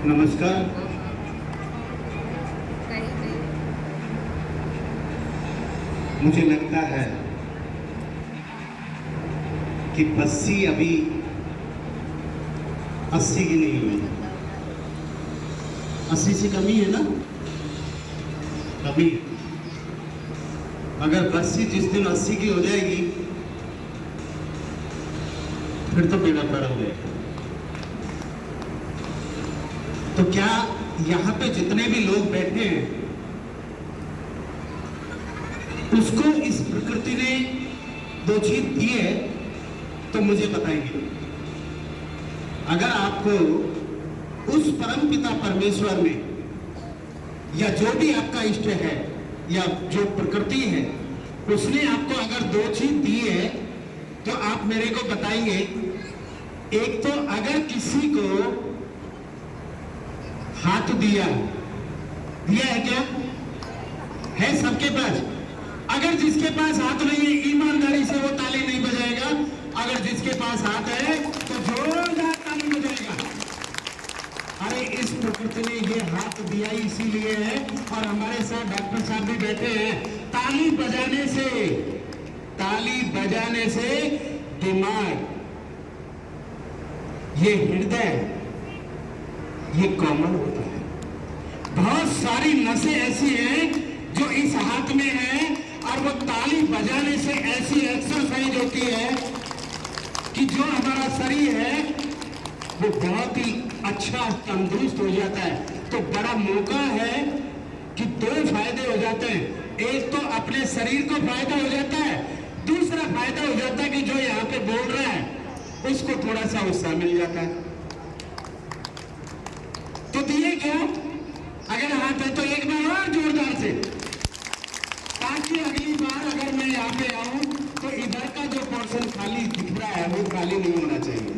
नमस्कार। मुझे लगता है कि बस्सी अभी 80 की नहीं हुई। 80 से कमी है ना? कमी। अगर बस्सी जिस दिन 80 की हो जाएगी फिर तो बेड़ा पार हो गया। तो क्या यहाँ पे जितने भी लोग बैठे हैं उसको इस प्रकृति ने दो चीज दी है तो मुझे बताएंगे। अगर आपको उस परम पिता परमेश्वर ने या जो भी आपका इष्ट है या जो प्रकृति है उसने आपको अगर दो चीज दी है तो आप मेरे को बताएंगे। एक तो अगर किसी को हाथ दिया है क्या? है सबके पास? अगर जिसके पास हाथ नहीं है ईमानदारी से वो ताली नहीं बजाएगा। अगर जिसके पास हाथ है तो जोरदार ताली बजाएगा। अरे इस प्रकृति ने ये हाथ दिया ही इसीलिए है। और हमारे साथ डॉक्टर साहब भी बैठे हैं। ताली बजाने से दिमाग, ये हृदय, ये कोमल होता है। बहुत सारी नसें ऐसी हैं जो इस हाथ में है और वो ताली बजाने से ऐसी एक्सरसाइज होती है कि जो हमारा शरीर है वो बहुत ही अच्छा तंदुरुस्त हो जाता है। तो बड़ा मौका है कि दो फायदे हो जाते हैं। एक तो अपने शरीर को फायदा हो जाता है, दूसरा फायदा हो जाता है कि जो यहाँ पे बोल रहा है उसको थोड़ा सा उत्साह मिल जाता है। तो दिए क्या? अगर हाथ है तो एक बार और जोरदार से, ताकि अगली बार अगर मैं यहाँ पे आऊं तो इधर का जो पोर्शन खाली दिख रहा है वो खाली नहीं होना चाहिए।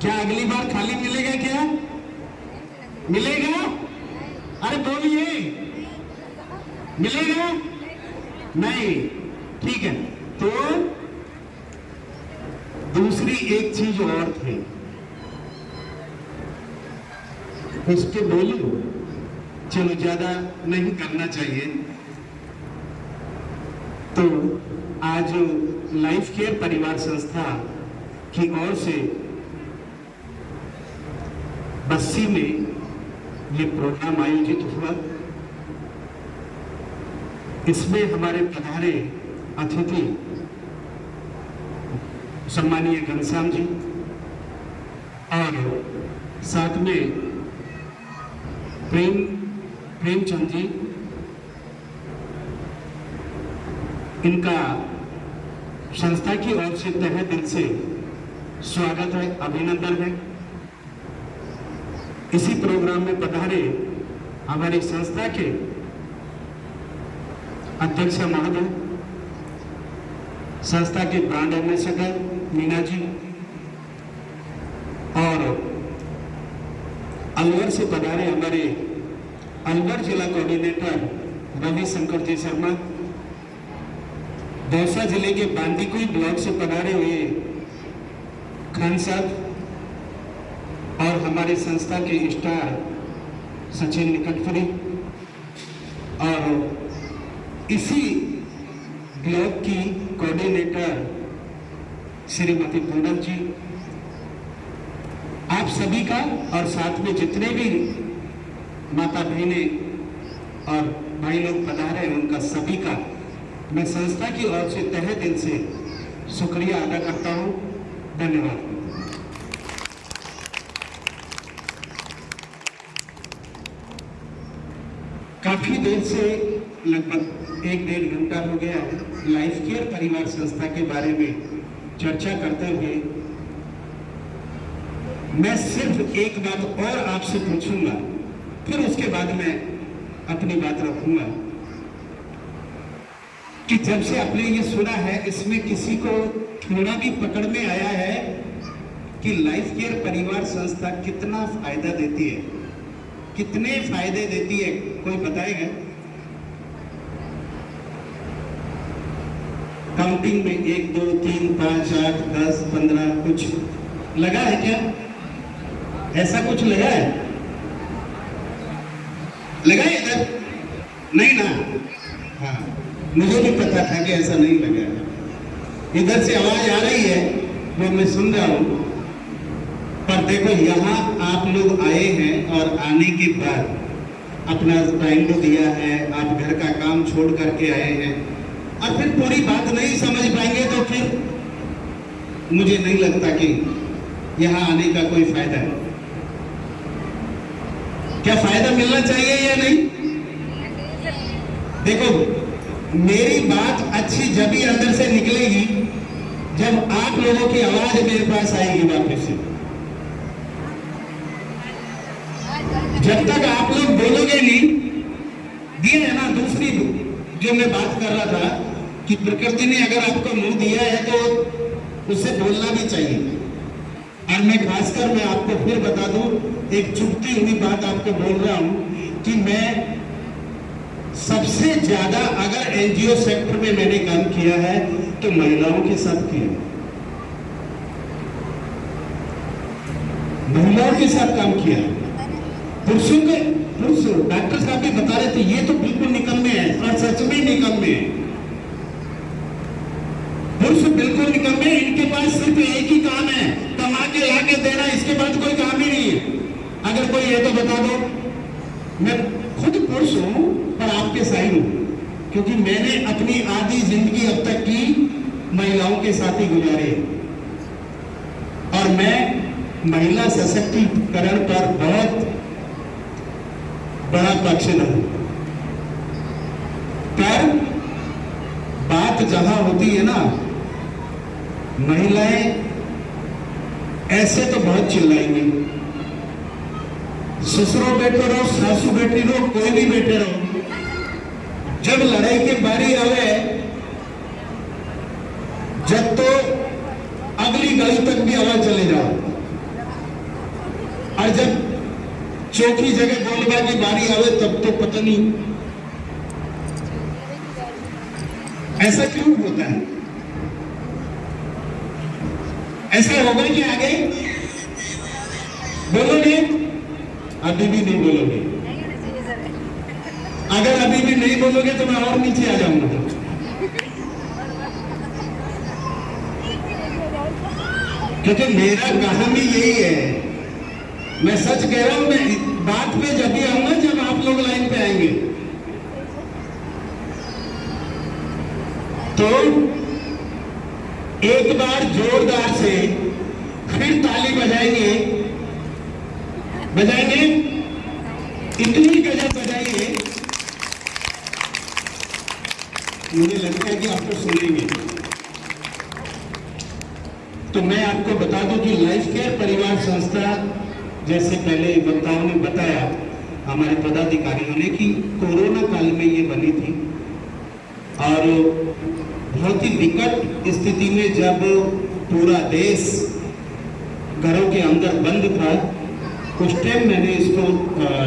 क्या अगली बार खाली मिलेगा? क्या मिलेगा? अरे बोलिए, मिलेगा? नहीं। ठीक है। तो दूसरी एक चीज और थी, उसके बोलो। चलो ज्यादा नहीं करना चाहिए। तो आज लाइफ केयर परिवार संस्था की ओर से बस्सी में ये प्रोग्राम आयोजित हुआ। इसमें हमारे पधारे अतिथि सम्मानीय घनश्याम जी और साथ में प्रेमचंद जी, इनका संस्था की ओर से तहे दिल से स्वागत है, अभिनंदन है। इसी प्रोग्राम में पधारे हमारी संस्था के अध्यक्ष महोदय, संस्था के ब्रांड एम्बेसडर मीना जी और अलवर से पधारे हमारे अलवर जिला कोऑर्डिनेटर रवि शंकर जी शर्मा, दौसा जिले के बांदीकुई ब्लॉक से पधारे हुए खान साहब और हमारे संस्था के स्टार सचिन निकटपुरी और इसी ब्लॉक की कोऑर्डिनेटर श्रीमती पूनम जी, आप सभी का और साथ में जितने भी माता बहने और भाई लोग पधारे हैं उनका सभी का मैं संस्था की ओर से तहे दिल से शुक्रिया अदा करता हूं। धन्यवाद। काफी देर से, लगभग 1-1.5 घंटा हो गया है, लाइफ केयर परिवार संस्था के बारे में चर्चा करते हुए मैं सिर्फ एक बात और आपसे पूछूंगा, फिर उसके बाद मैं अपनी बात रखूंगा कि जब से आपने ये सुना है इसमें किसी को थोड़ा भी पकड़ में आया है कि लाइफ केयर परिवार संस्था कितना फायदा देती है? कितने फायदे देती है? कोई बताएगा? काउंटिंग में 1 2 3 5 8 10 15 कुछ लगा है क्या? ऐसा कुछ लगा है? लगा है इधर? नहीं ना? हाँ, मुझे भी पता था कि ऐसा नहीं लगा है। इधर से आवाज आ रही है, वो मैं सुन रहा हूं। पर देखो, यहाँ आप लोग आए हैं और आने के बाद अपना टाइम तो दिया है, आप घर का काम छोड़ करके आए हैं, और फिर पूरी बात नहीं समझ पाएंगे तो फिर मुझे नहीं लगता कि यहाँ आने का कोई फायदा है। क्या फायदा मिलना चाहिए या नहीं? देखो, मेरी बात अच्छी जब ही अंदर से निकलेगी जब आप लोगों की आवाज मेरे पास आएगी वापस से। जब तक आप लोग बोलोगे नहीं, दिया है ना। दूसरी जो मैं बात कर रहा था कि प्रकृति ने अगर आपको मुंह दिया है तो उससे बोलना भी चाहिए। और मैं खासकर मैं आपको फिर बता दूं, एक चुभती हुई बात आपको बोल रहा हूं कि मैं सबसे ज्यादा अगर एनजीओ सेक्टर में मैंने काम किया है तो महिलाओं के साथ किया, महिलाओं के साथ काम किया। पुरुषों के पुरुष डॉक्टर साहब भी बता रहे थे ये तो बिल्कुल निकम्मे हैं, और सच में निकम्मे हैं। पुरुष बिल्कुल निकम्मे, इनके पास सिर्फ एक ही काम है, कमा के ला के देना, इसके बाद कोई काम ही नहीं है। अगर कोई है तो बता दो। मैं खुद पुरुष हूं पर आपके साइड हूं, क्योंकि मैंने अपनी आधी जिंदगी अब तक की महिलाओं के साथ ही गुजारी है, और मैं महिला सशक्तिकरण पर बहुत बड़ा पक्षधर हूं। पर बात जहां होती है ना, महिलाएं ऐसे तो बहुत चिल्लाएंगी, ससुरों बैठे रहो, सासू बैठी रहो, कोई भी बैठे रहो, जब लड़ाई की बारी आवे, जब तो अगली गली तक भी आवाज चले जाओ, और जब चौकी जगह बोलने की बारी आवे तब तो पता नहीं ऐसा क्यों होता है। ऐसा होगा कि आगे बोलोगे? अभी भी नहीं बोलोगे। अगर अभी भी नहीं बोलोगे तो मैं और नीचे आ जाऊंगा। क्योंकि मेरा काम ही यही है। मैं सच कह रहा हूं, मैं बात पे जब भी आऊंगा जब आप लोग लाइन पे आएंगे। तो एक बार जोरदार से फिर ताली बजाएंगे, बजाएंगे, इतनी गजब बजाइए, मुझे लगता है कि आप तो सुनेंगे। तो मैं आपको बता दूं कि लाइफ केयर परिवार संस्था, जैसे पहले वक्ताओं ने बताया, हमारे पदाधिकारियों ने, कि कोरोना काल में ये बनी थी, और बहुत ही विकट स्थिति में जब पूरा देश घरों के अंदर बंद था, उस टाइम मैंने इसको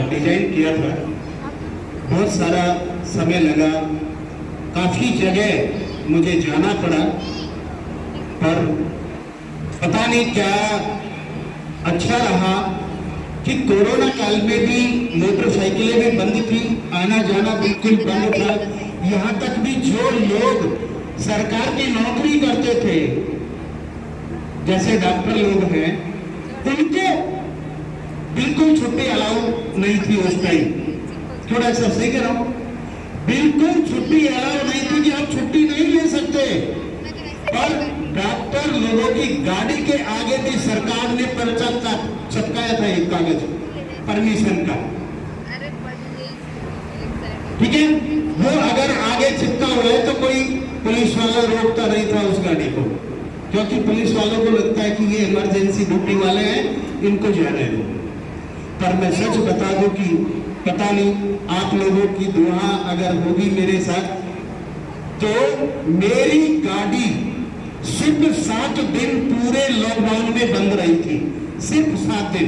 डिजाइन किया था। बहुत सारा समय लगा, काफी जगह मुझे जाना पड़ा, पर पता नहीं क्या अच्छा रहा कि कोरोना काल में भी मोटरसाइकिलें भी बंद थी, आना जाना बिल्कुल बंद था। यहाँ तक भी जो लोग सरकार की नौकरी करते थे, जैसे डॉक्टर लोग हैं, उनको बिल्कुल छुट्टी अलाउ नहीं थी उस टाइम। थोड़ा सा सही कह रहा हूं, बिल्कुल छुट्टी अलाउ नहीं थी कि आप छुट्टी नहीं ले सकते। और डॉक्टर लोगों की गाड़ी के आगे भी सरकार ने पर्चा चिपकाया था, एक कागज परमिशन का, ठीक है। वो अगर आगे चिपका हुआ है तो कोई पुलिस वाला रोकता नहीं था उस गाड़ी को, क्योंकि पुलिस वालों को लगता है कि ये इमरजेंसी ड्यूटी वाले हैं, इनको जाने दो। पर मैं सच बता दूं कि पता नहीं आप लोगों की दुआ अगर होगी मेरे साथ, तो मेरी गाड़ी सिर्फ 7 दिन पूरे लॉकडाउन में बंद रही थी, सिर्फ 7 दिन।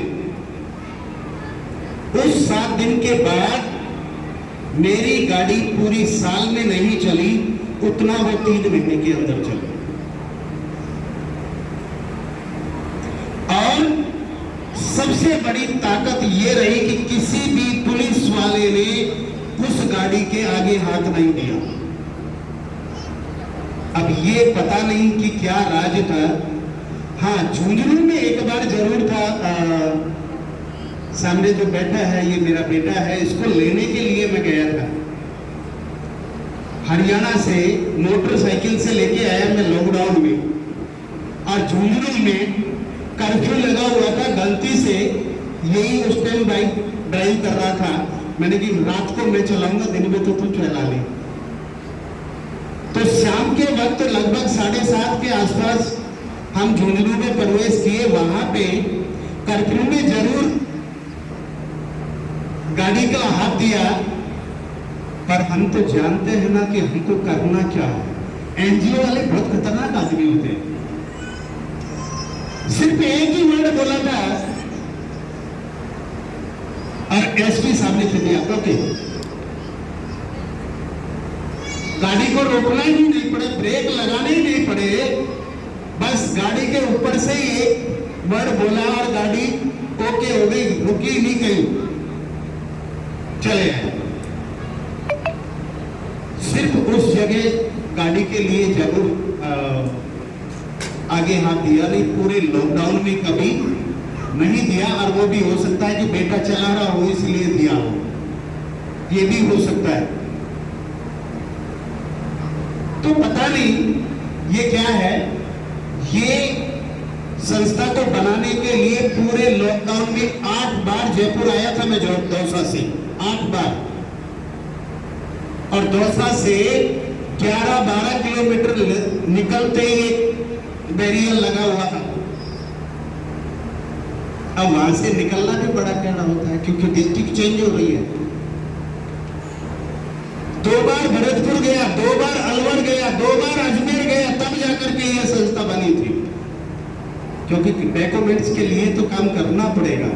उस 7 दिन के बाद मेरी गाड़ी पूरी साल में नहीं चली, उतना वो 3 महीने के अंदर चली। और सबसे बड़ी ताकत ये रही कि किसी भी पुलिस वाले ने उस गाड़ी के आगे हाथ नहीं दिया। अब ये पता नहीं कि क्या राज था। हाँ, झुंझुनू में एक बार जरूर था। सामने जो बैठा है ये मेरा बेटा है, इसको लेने के लिए मैं गया था। हरियाणा से मोटरसाइकिल से लेके आया मैं लॉकडाउन में, और झुंझुनू में कर्फ्यू लगा हुआ था। गलती से यही उस टाइम बाइक ड्राइव कर रहा था। मैंने कि रात को मैं चलाऊंगा, दिन में तो तू चला ले। तो शाम के वक्त लगभग 7:30 के आसपास हम झुंझुनू में प्रवेश किए। वहां पे कर्फ्यू में जरूर गाड़ी का हाथ दिया, पर हम तो जानते हैं ना कि हमको करना क्या है। एनजीओ वाले बहुत खतरनाक आदमी होते हैं। सिर्फ एक ही वर्ड बोला था और एसपी साहब ने दिया, ओके। गाड़ी को रोकना ही नहीं पड़े, ब्रेक लगाने ही नहीं पड़े, बस गाड़ी के ऊपर से ही एक वर्ड बोला और गाड़ी ओके हो गई, रुकी नहीं कहीं, चले आए। सिर्फ उस जगह गाड़ी के लिए जरूर आगे हाथ दिया, नहीं पूरे लॉकडाउन में कभी नहीं दिया। और वो भी हो सकता है कि बेटा चला रहा हो इसलिए दिया हो, ये भी हो सकता है। तो पता नहीं ये क्या है। ये संस्था को बनाने के लिए पूरे लॉकडाउन में 8 बार जयपुर आया था मैं, दौसा से 8 बार, और दौसा से 11-12 किलोमीटर निकलते ही बैरियर लगा हुआ था। अब वहां से निकलना भी बड़ा कहना होता है, क्योंकि डिस्ट्रिक्ट चेंज हो रही है। 2 बार भरतपुर गया, 2 बार अलवर गया, 2 बार अजमेर गया, तब जाकर के यह संस्था बनी थी। क्योंकि डॉक्यूमेंट्स के लिए तो काम करना पड़ेगा।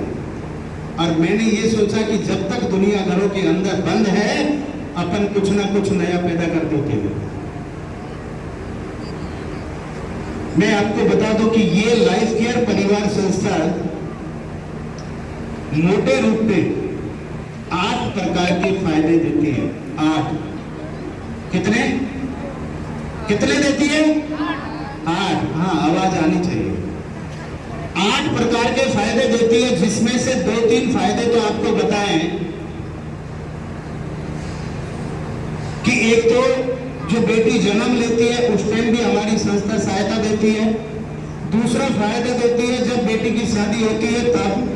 और मैंने ये सोचा कि जब तक दुनिया घरों के अंदर बंद है, अपन कुछ ना कुछ नया पैदा कर देते हैं। मैं आपको बता दूं कि ये लाइफ केयर परिवार संस्था मोटे रूप में 8 प्रकार के फायदे देती है। 8 कितने कितने देती है? 8। हाँ, आवाज आनी चाहिए। 8 प्रकार के फायदे देती है, जिसमें से 2-3 फायदे तो आपको बताएं कि एक तो जो बेटी जन्म लेती है उस टाइम भी हमारी संस्था सहायता देती है। दूसरा फायदा देती है जब बेटी की शादी होती है तब।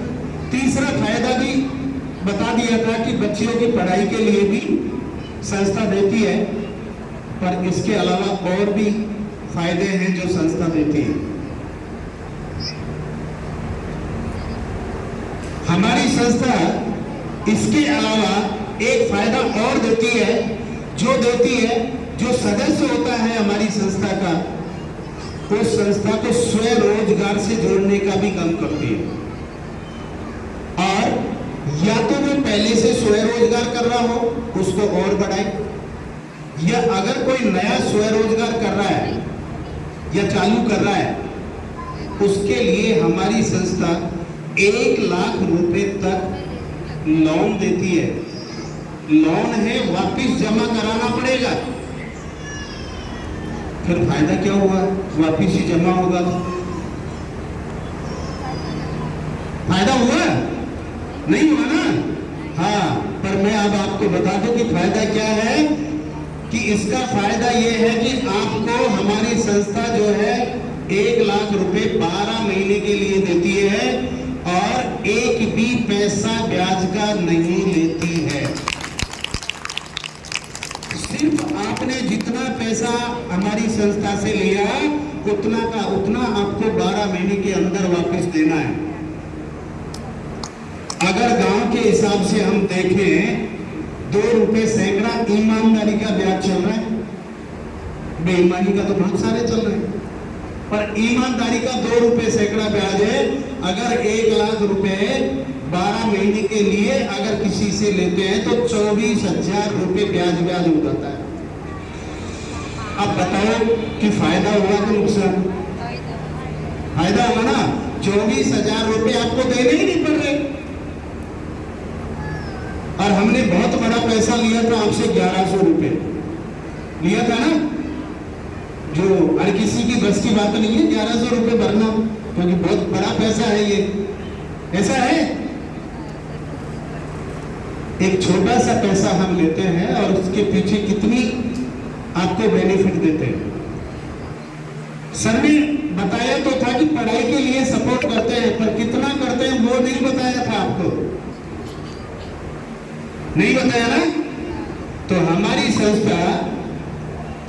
तीसरा फायदा भी बता दिया था कि बच्चियों की पढ़ाई के लिए भी संस्था देती है। पर इसके अलावा और भी फायदे हैं जो संस्था देती है। हमारी संस्था इसके अलावा एक फायदा और देती है, जो सदस्य होता है हमारी संस्था का, उस संस्था को स्वरोजगार से जोड़ने का भी काम करती है। और या तो वो पहले से स्वरोजगार कर रहा हो उसको और बढ़ाए, या अगर कोई नया स्वरोजगार कर रहा है या चालू कर रहा है, उसके लिए हमारी संस्था 1 लाख रुपए तक लोन देती है। लोन है, वापिस जमा कराना पड़ेगा। फिर फायदा क्या हुआ? वापिस ही जमा होगा तो फायदा हुआ? नहीं हुआ ना? हाँ, पर मैं अब आपको बता दूं कि फायदा क्या है। कि इसका फायदा यह है कि आपको हमारी संस्था जो है 1 लाख रुपए 12 महीने के लिए देती है और एक भी पैसा ब्याज का नहीं लेती है। सिर्फ आपने जितना पैसा हमारी संस्था से लिया उतना का उतना आपको 12 महीने के अंदर वापस देना है। अगर गांव के हिसाब से हम देखें, 2 रुपए सैकड़ा ईमानदारी का ब्याज चल रहा है। बेईमानी का तो बहुत सारे चल रहे हैं, पर ईमानदारी का 2 रुपए सैकड़ा ब्याज है। अगर 1 लाख रुपए 12 महीने के लिए अगर किसी से लेते हैं तो 24,000 रुपए ब्याज हो जाता है। अब बताओ कि फायदा हुआ कि नुकसान? फायदा हुआ ना। 24,000 रुपए आपको देने ही नहीं पड़ रहे। हमने बहुत बड़ा पैसा लिया था आपसे, 1100 रुपए लिया था ना, जो हर किसी की बस की बात नहीं है 1100 रुपए भरना, क्योंकि बहुत बड़ा पैसा है ये। ऐसा है, एक छोटा सा पैसा हम लेते हैं और उसके पीछे कितनी आपको बेनिफिट देते हैं। सर ने बताया तो था कि पढ़ाई के लिए सपोर्ट करते हैं, पर कितना करते हैं वो नहीं बताया था आपको, नहीं बताया ना। तो हमारी संस्था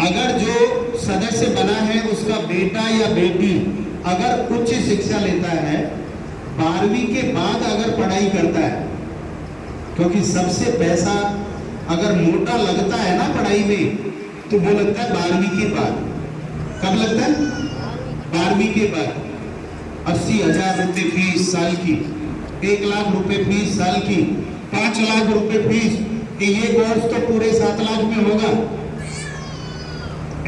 अगर जो सदस्य बना है उसका बेटा या बेटी अगर उच्च शिक्षा लेता है, 12वीं के बाद अगर पढ़ाई करता है, क्योंकि सबसे पैसा अगर मोटा लगता है ना पढ़ाई में, तो वो लगता है 12वीं के बाद। कब लगता है? 12वीं के बाद। 80,000 रुपए फीस साल की, 1 लाख रुपए फीस साल की, 5 लाख रुपए फीस, ये कोर्स तो पूरे 7 लाख में होगा।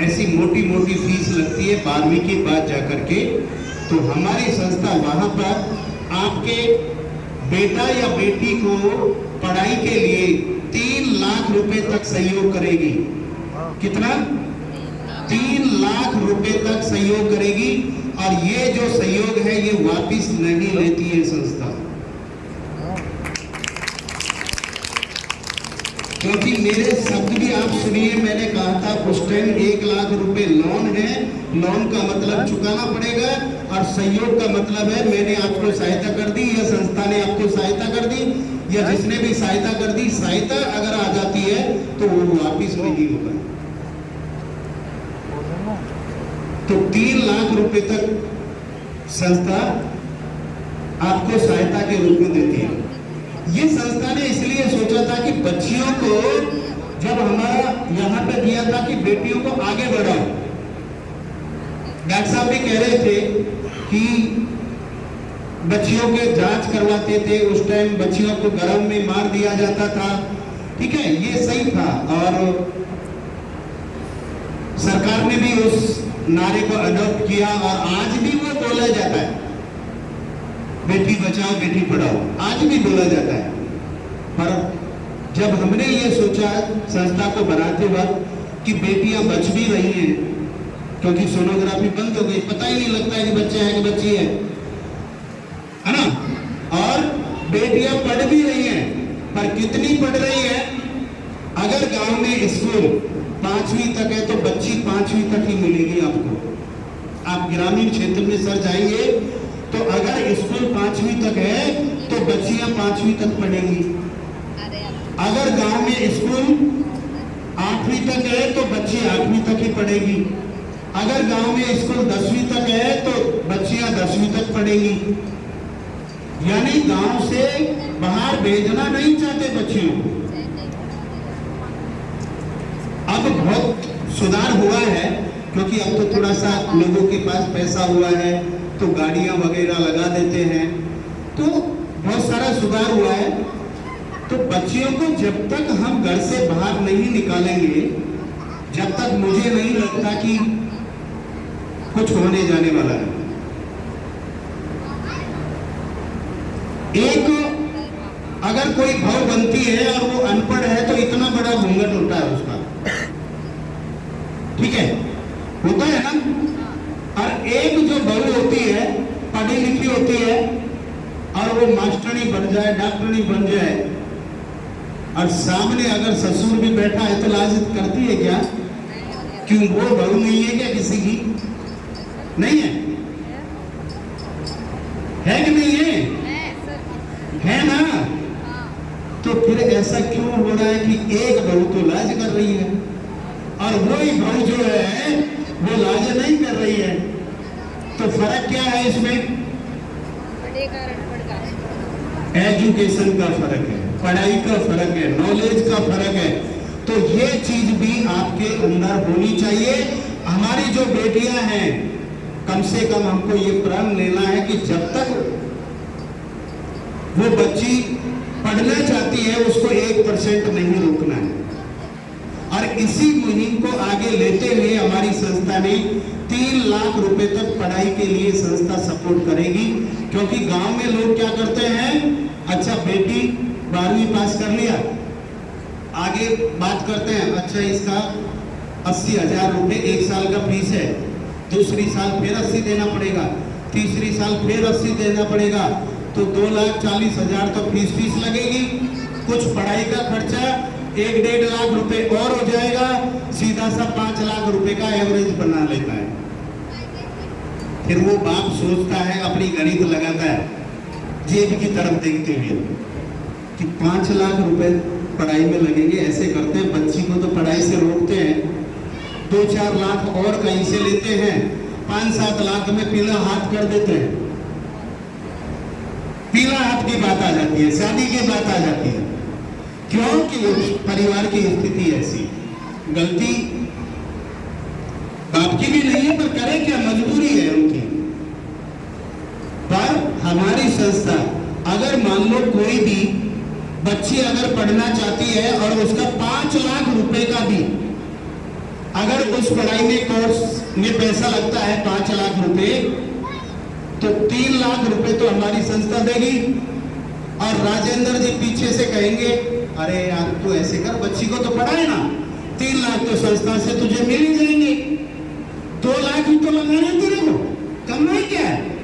ऐसी मोटी मोटी फीस लगती है 12वीं के बाद जाकर के। तो हमारी संस्था वहां पर आपके बेटा या बेटी को पढ़ाई के लिए 3 लाख रुपए तक सहयोग करेगी। कितना? 3 लाख रुपए तक सहयोग करेगी। और ये जो सहयोग है ये वापस नहीं लेती है संस्था, क्योंकि मेरे शब्द भी आप सुनिए। मैंने कहा था उस टाइम 1 लाख रुपए लोन है, लोन का मतलब चुकाना पड़ेगा, और सहयोग का मतलब है मैंने आपको सहायता कर दी या संस्था ने आपको सहायता कर दी या जिसने भी सहायता कर दी, सहायता अगर आ जाती है तो वो वापिस नहीं होगा। तो 3 लाख रुपए तक संस्था आपको सहायता के रूप में देती है। ये संस्था ने इसलिए सोचा था कि बच्चियों को, जब हमारा यहाँ पे दिया था कि बेटियों को आगे बढ़ाओ, डॉक्टर साहब भी कह रहे थे कि बच्चियों के जांच करवाते थे, उस टाइम बच्चियों को गर्म में मार दिया जाता था। ठीक है, ये सही था और सरकार ने भी उस नारे को अडॉप्ट किया और आज भी वो बोला जाता है, बेटी बचाओ बेटी पढ़ाओ, आज भी बोला जाता है। पर जब हमने ये सोचा संस्था को बनाते वक्त कि बेटियां बच भी रही हैं, क्योंकि सोनोग्राफी बंद हो गई, पता ही नहीं लगता है कि बच्चा है कि बच्ची है ना, और बेटियां पढ़ भी रही हैं, पर कितनी पढ़ रही है? अगर गांव में स्कूल 5वीं तक है तो बच्ची 5वीं तक ही मिलेगी आपको। आप ग्रामीण क्षेत्र में सर जाएंगे तो अगर स्कूल 5वीं तक है तो बच्चियां 5वीं तक पढ़ेंगी। अगर गांव में स्कूल 8वीं तक है तो बच्ची 8वीं तक ही पढ़ेगी। अगर गांव में स्कूल 10वीं तक है तो बच्चियां 10वीं तक पढ़ेंगी। यानी गांव से बाहर भेजना नहीं चाहते बच्चियों को। अब बहुत सुधार हुआ है, क्योंकि अब तो थोड़ा सा लोगों के पास पैसा हुआ है तो गाड़ियां वगैरह लगा देते हैं, तो बहुत सारा सुधार हुआ है। तो बच्चियों को जब तक हम घर से बाहर नहीं निकालेंगे, जब तक मुझे नहीं लगता कि कुछ होने जाने वाला है। एक अगर कोई भाव बनती है और वो अनपढ़ है तो इतना बड़ा घूंघट होता है उसका, ठीक है, होता है ना। और एक जो बहू होती है, पढ़ी लिखी होती है, और वो मास्टरनी बन जाए, डॉक्टरनी बन जाए, और सामने अगर ससुर भी बैठा है तो लाज करती है क्या? क्यों, वो बहू नहीं है क्या किसी की? नहीं है, है कि नहीं है? है ना। तो फिर ऐसा क्यों हो रहा है कि एक बहू तो लाज कर रही है और वही बहू जो है वो लाज नहीं कर रही है? तो फर्क क्या है इसमें? एजुकेशन का फर्क है, पढ़ाई का फर्क है, नॉलेज का फर्क है। तो ये चीज भी आपके अंदर होनी चाहिए। हमारी जो बेटियां हैं, कम से कम हमको ये प्रण लेना है कि जब तक वो बच्ची पढ़ना चाहती है उसको 1% नहीं रोकना है। और इसी मुहिम को आगे लेते हुए हमारी संस्था ने 3 लाख रुपए तक पढ़ाई के लिए संस्था सपोर्ट करेगी। क्योंकि गांव में लोग क्या करते हैं, अच्छा बेटी 12वीं पास कर लिया, आगे बात करते हैं। अच्छा, इसका 80,000 रुपये 1 साल का फीस है, दूसरी साल फिर 80 देना पड़ेगा, तीसरी साल फिर 80 देना पड़ेगा, तो 2,40,000 तो फीस लगेगी। कुछ पढ़ाई का खर्चा 1-1.5 लाख रुपए और हो जाएगा, सीधा सा 5 लाख रुपए का एवरेज बना लेता है। फिर वो बाप सोचता है, अपनी गणित लगाता है जेब की तरफ देखते हुए कि 5 लाख रुपए पढ़ाई में लगेंगे। ऐसे करते हैं, बच्ची को तो पढ़ाई से रोकते हैं, 2-4 लाख और कहीं से लेते हैं, 5-7 लाख में पीला हाथ कर देते हैं। पीला हाथ की बात आ जाती है, शादी की बात आ जाती है। क्योंकि परिवार की स्थिति ऐसी, गलती बाप की भी नहीं है, पर करे क्या, मजबूरी है उनकी। पर हमारी संस्था, अगर मान लो कोई भी बच्ची अगर पढ़ना चाहती है और उसका 5 लाख रुपए का भी अगर उस पढ़ाई में कोर्स में पैसा लगता है 5 लाख रुपए, तो 3 लाख रुपए तो हमारी संस्था देगी। और राजेंद्र जी पीछे से कहेंगे, अरे यार तू ऐसे कर, बच्ची को तो पढ़ाए ना, 3 लाख तो संस्था से तुझे मिल ही जाएंगे, 2 लाख ही तो लगाने तेरे को, कम नहीं क्या है।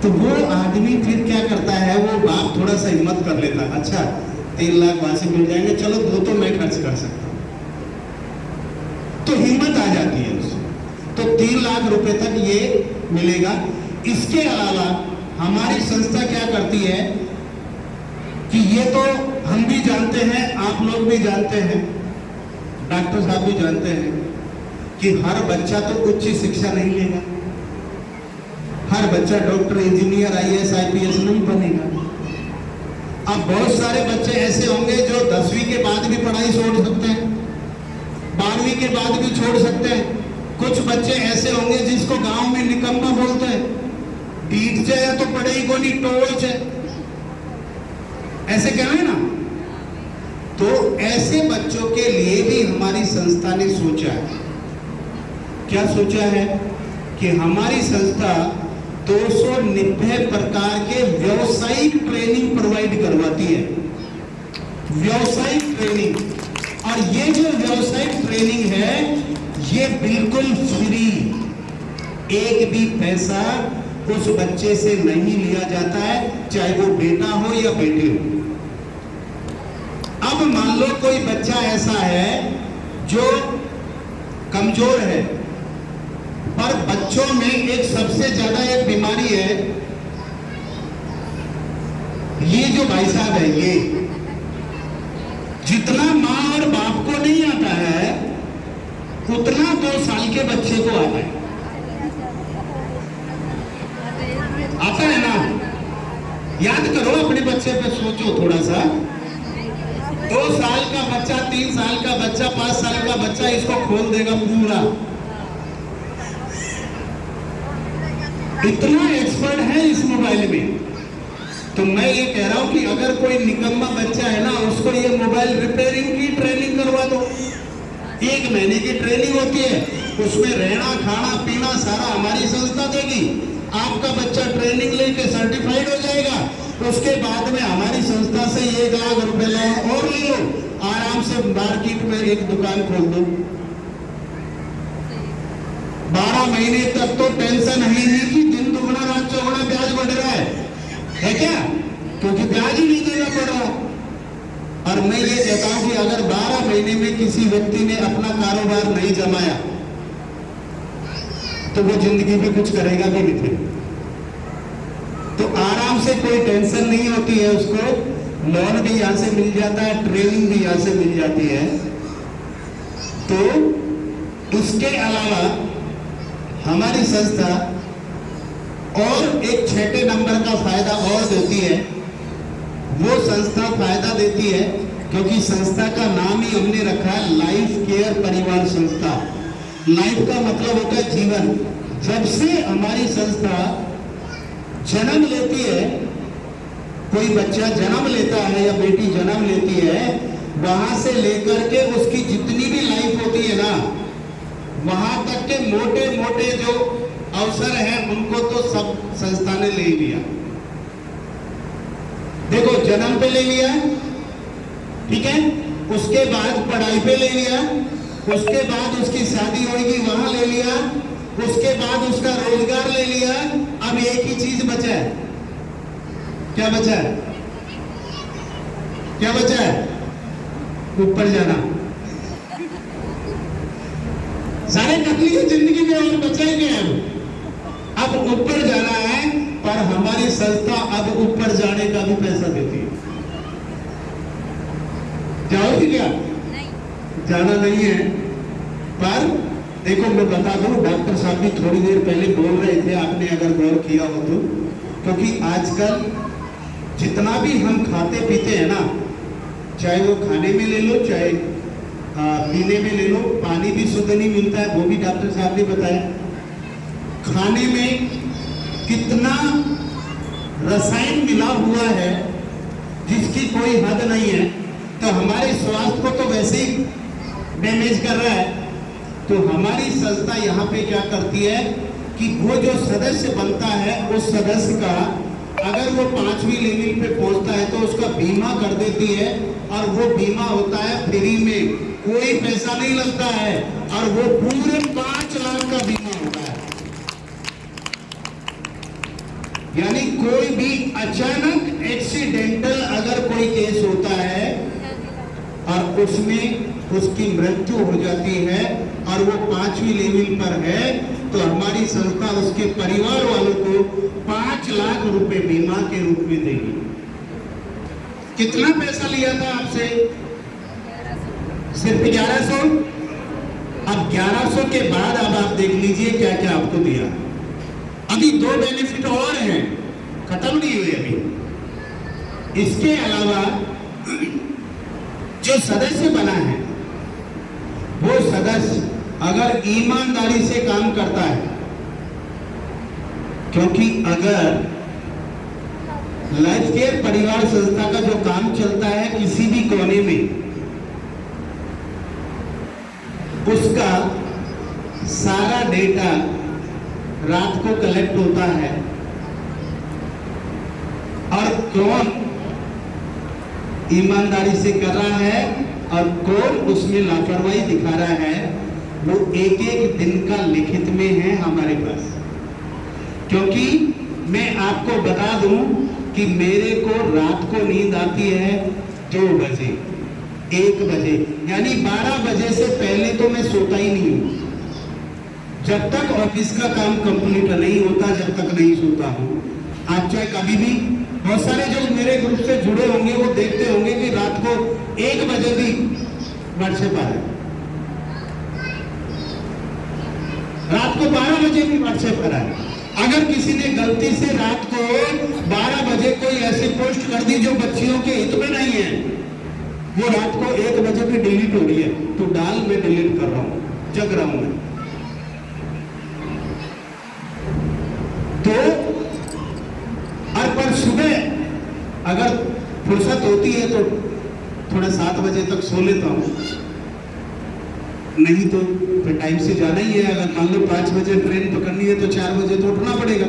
तो वो आदमी फिर क्या करता है, वो बाप थोड़ा सा हिम्मत कर लेता है, अच्छा 3 लाख वहां से मिल जाएंगे, चलो 2 तो मैं खर्च कर सकता हूं, तो हिम्मत आ जाती है उसको। तो 3 लाख रुपए तक ये मिलेगा। इसके अलावा हमारी संस्था क्या करती है कि ये तो हम भी जानते हैं, आप लोग भी जानते हैं, डॉक्टर साहब भी जानते हैं कि हर बच्चा तो उच्च शिक्षा नहीं लेगा, हर बच्चा डॉक्टर, इंजीनियर, IAS, IPS नहीं बनेगा। अब बहुत सारे बच्चे ऐसे होंगे जो 10वीं के बाद भी पढ़ाई छोड़ सकते हैं, 12वीं के बाद भी छोड़ सकते हैं। कुछ बच्चे ऐसे होंगे जिसको गांव में निकम्मा बोलते हैं, डीट जाए तो पढ़ाई को नहीं टोल जाए, ऐसे कहना है ना। तो ऐसे बच्चों के लिए भी हमारी संस्था ने सोचा है, क्या सोचा है कि हमारी संस्था 290 प्रकार के व्यावसायिक ट्रेनिंग प्रोवाइड करवाती है, व्यावसायिक ट्रेनिंग। और ये जो व्यावसायिक ट्रेनिंग है ये बिल्कुल फ्री, एक भी पैसा उस बच्चे से नहीं लिया जाता है, चाहे वो बेटा हो या बेटी हो। अब मान लो कोई बच्चा ऐसा है जो कमजोर है, पर बच्चों में एक सबसे ज्यादा एक बीमारी है, ये जो भाई साहब है, ये जितना माँ और बाप को नहीं आता है उतना 2 साल के बच्चे को आता है। आता है ना? याद करो, अपने बच्चे पे सोचो थोड़ा सा। 2 साल का बच्चा, 3 साल का बच्चा, 5 साल का बच्चा इसको खोल देगा पूरा, इतना एक्सपर्ट है इस मोबाइल में। तो मैं ये कह रहा हूं कि अगर कोई निकम्मा बच्चा है ना, उसको ये मोबाइल रिपेयरिंग की ट्रेनिंग करवा दो। 1 महीने की ट्रेनिंग होती है, उसमें रहना खाना पीना सारा हमारी संस्था देगी। आपका बच्चा ट्रेनिंग लेके सर्टिफाइड हो जाएगा, उसके बाद में हमारी संस्था से 1 लाख रुपए लोन और ले लो, आराम से मार्केट में एक दुकान खोल दो। 12 महीने तक तो टेंशन है नहीं कि दिन दुगना रात चौगुना ब्याज बढ़ रहा है क्या? क्योंकि ब्याज ही नहीं देना पड़ रहा। और मैं ये कहता हूं कि अगर 12 महीने में किसी व्यक्ति ने अपना कारोबार नहीं जमाया तो वो जिंदगी में कुछ करेगा भी नहीं फिर। तो आराम से, कोई टेंशन नहीं होती है उसको, लोन भी यहां से मिल जाता है, ट्रेनिंग भी यहां से मिल जाती है। तो इसके अलावा हमारी संस्था और एक 6 नंबर का फायदा और देती है। वो संस्था फायदा देती है क्योंकि संस्था का नाम ही हमने रखा है लाइफ केयर परिवार संस्था। लाइफ का मतलब होता है जीवन। जब से हमारी संस्था जन्म लेती है, कोई बच्चा जन्म लेता है या बेटी जन्म लेती है, वहां से लेकर के उसकी जितनी भी लाइफ होती है ना, वहां तक के मोटे मोटे जो अवसर हैं उनको तो सब संस्था ने ले लिया। देखो, जन्म पे ले लिया, ठीक है। उसके बाद पढ़ाई पे ले लिया, उसके बाद उसकी शादी होगी वहां ले लिया, उसके बाद उसका रोजगार ले लिया। अब एक ही चीज बचा है। क्या बचा है? क्या बचा है? ऊपर जाना। सारे कर लिए जिंदगी में और बचा ही नहीं। अब ऊपर जाना है, पर हमारी संस्था अब ऊपर जाने का भी पैसा देती है। जाओगी क्या? नहीं। जाना नहीं है। पर देखो मैं बता दूं, डॉक्टर साहब भी थोड़ी देर पहले बोल रहे थे, आपने अगर गौर किया हो तो, क्योंकि आजकल जितना भी हम खाते पीते हैं ना, चाहे वो खाने में ले लो, चाहे पीने में ले लो, पानी भी शुद्ध नहीं मिलता है, वो भी डॉक्टर साहब ने बताया। खाने में कितना रसायन मिला हुआ है जिसकी कोई हद नहीं है, तो हमारे स्वास्थ्य को तो वैसे ही डैमेज कर रहा है। तो हमारी संस्था यहाँ पे क्या करती है कि वो जो सदस्य बनता है उस सदस्य का अगर वो 5वीं लेवल पे पहुंचता है तो उसका बीमा कर देती है, और वो बीमा होता है फ्री में, कोई पैसा नहीं लगता है, और वो पूरे 5 लाख का बीमा होता है। यानी कोई भी अचानक एक्सीडेंटल अगर कोई केस होता है और उसमें उसकी मृत्यु हो जाती है और वो 5वीं लेवल पर है, तो हमारी संस्था उसके परिवार वालों को 5 लाख रुपए बीमा के रूप में देगी। कितना पैसा लिया था आपसे? सिर्फ 1100। अब 1100 के बाद अब आप देख लीजिए क्या क्या आपको दिया। अभी 2 बेनिफिट और हैं, खत्म नहीं हुए अभी। इसके अलावा जो सदस्य बना है वो सदस्य अगर ईमानदारी से काम करता है, क्योंकि अगर लाइफ केयर परिवार संस्था का जो काम चलता है किसी भी कोने में, उसका सारा डेटा रात को कलेक्ट होता है, और कौन ईमानदारी से कर रहा है और कौन उसमें लापरवाही दिखा रहा है, वो एक एक दिन का लिखित में है हमारे पास। क्योंकि मैं आपको बता दूं कि मेरे को रात को नींद आती है 2 बजे, 1 बजे, यानी 12 बजे से पहले तो मैं सोता ही नहीं हूं। जब तक ऑफिस का काम कंप्लीट नहीं होता, जब तक नहीं सोता हूं। आप चाहे कभी भी, बहुत सारे जो मेरे ग्रुप से जुड़े होंगे वो देखते होंगे कि रात को 1 बजे भी व्हाट्सएप आ रहा है, रात को 12 बजे भी व्हाट्सएप आ रहा है। अगर किसी ने गलती से रात को 12 बजे कोई ऐसी पोस्ट कर दी जो बच्चियों के हित में नहीं है, वो रात को 1 बजे भी डिलीट हो रही है, तो डाल मैं डिलीट कर रहा हूं, जग रहा हूं मैं। तो और पर सुबह अगर फुर्सत होती है तो थोड़ा 7 बजे तक सो लेता हूं, नहीं तो फिर टाइम से जाना ही है। अगर मान लो 5 बजे ट्रेन पकड़नी है तो 4 बजे तो उठना पड़ेगा।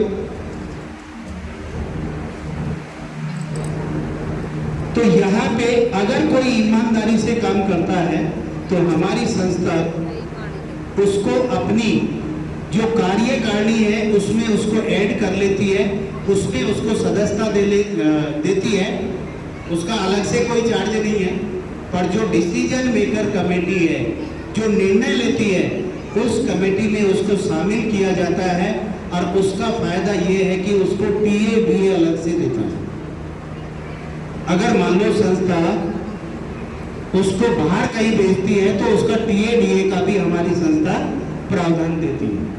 तो यहाँ पे अगर कोई ईमानदारी से काम करता है तो हमारी संस्था उसको अपनी जो कार्यकारिणी है उसमें उसको ऐड कर लेती है, उसमें उसको सदस्यता देती है। उसका अलग से कोई चार्ज नहीं है, पर जो डिसीजन मेकर कमेटी है जो निर्णय लेती है उस कमेटी में उसको शामिल किया जाता है, और उसका फायदा ये है कि उसको टीए बीए अलग से देता है। अगर मान लो संस्था उसको बाहर कहीं भेजती है तो उसका टीए डीए का भी हमारी संस्था प्रावधान देती है।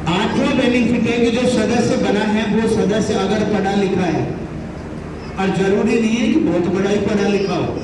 8वां बेनिफिट है कि जो सदस्य बना है वो सदस्य अगर पढ़ा लिखा है, और जरूरी नहीं है कि बहुत बड़ा ही पढ़ा लिखा हो,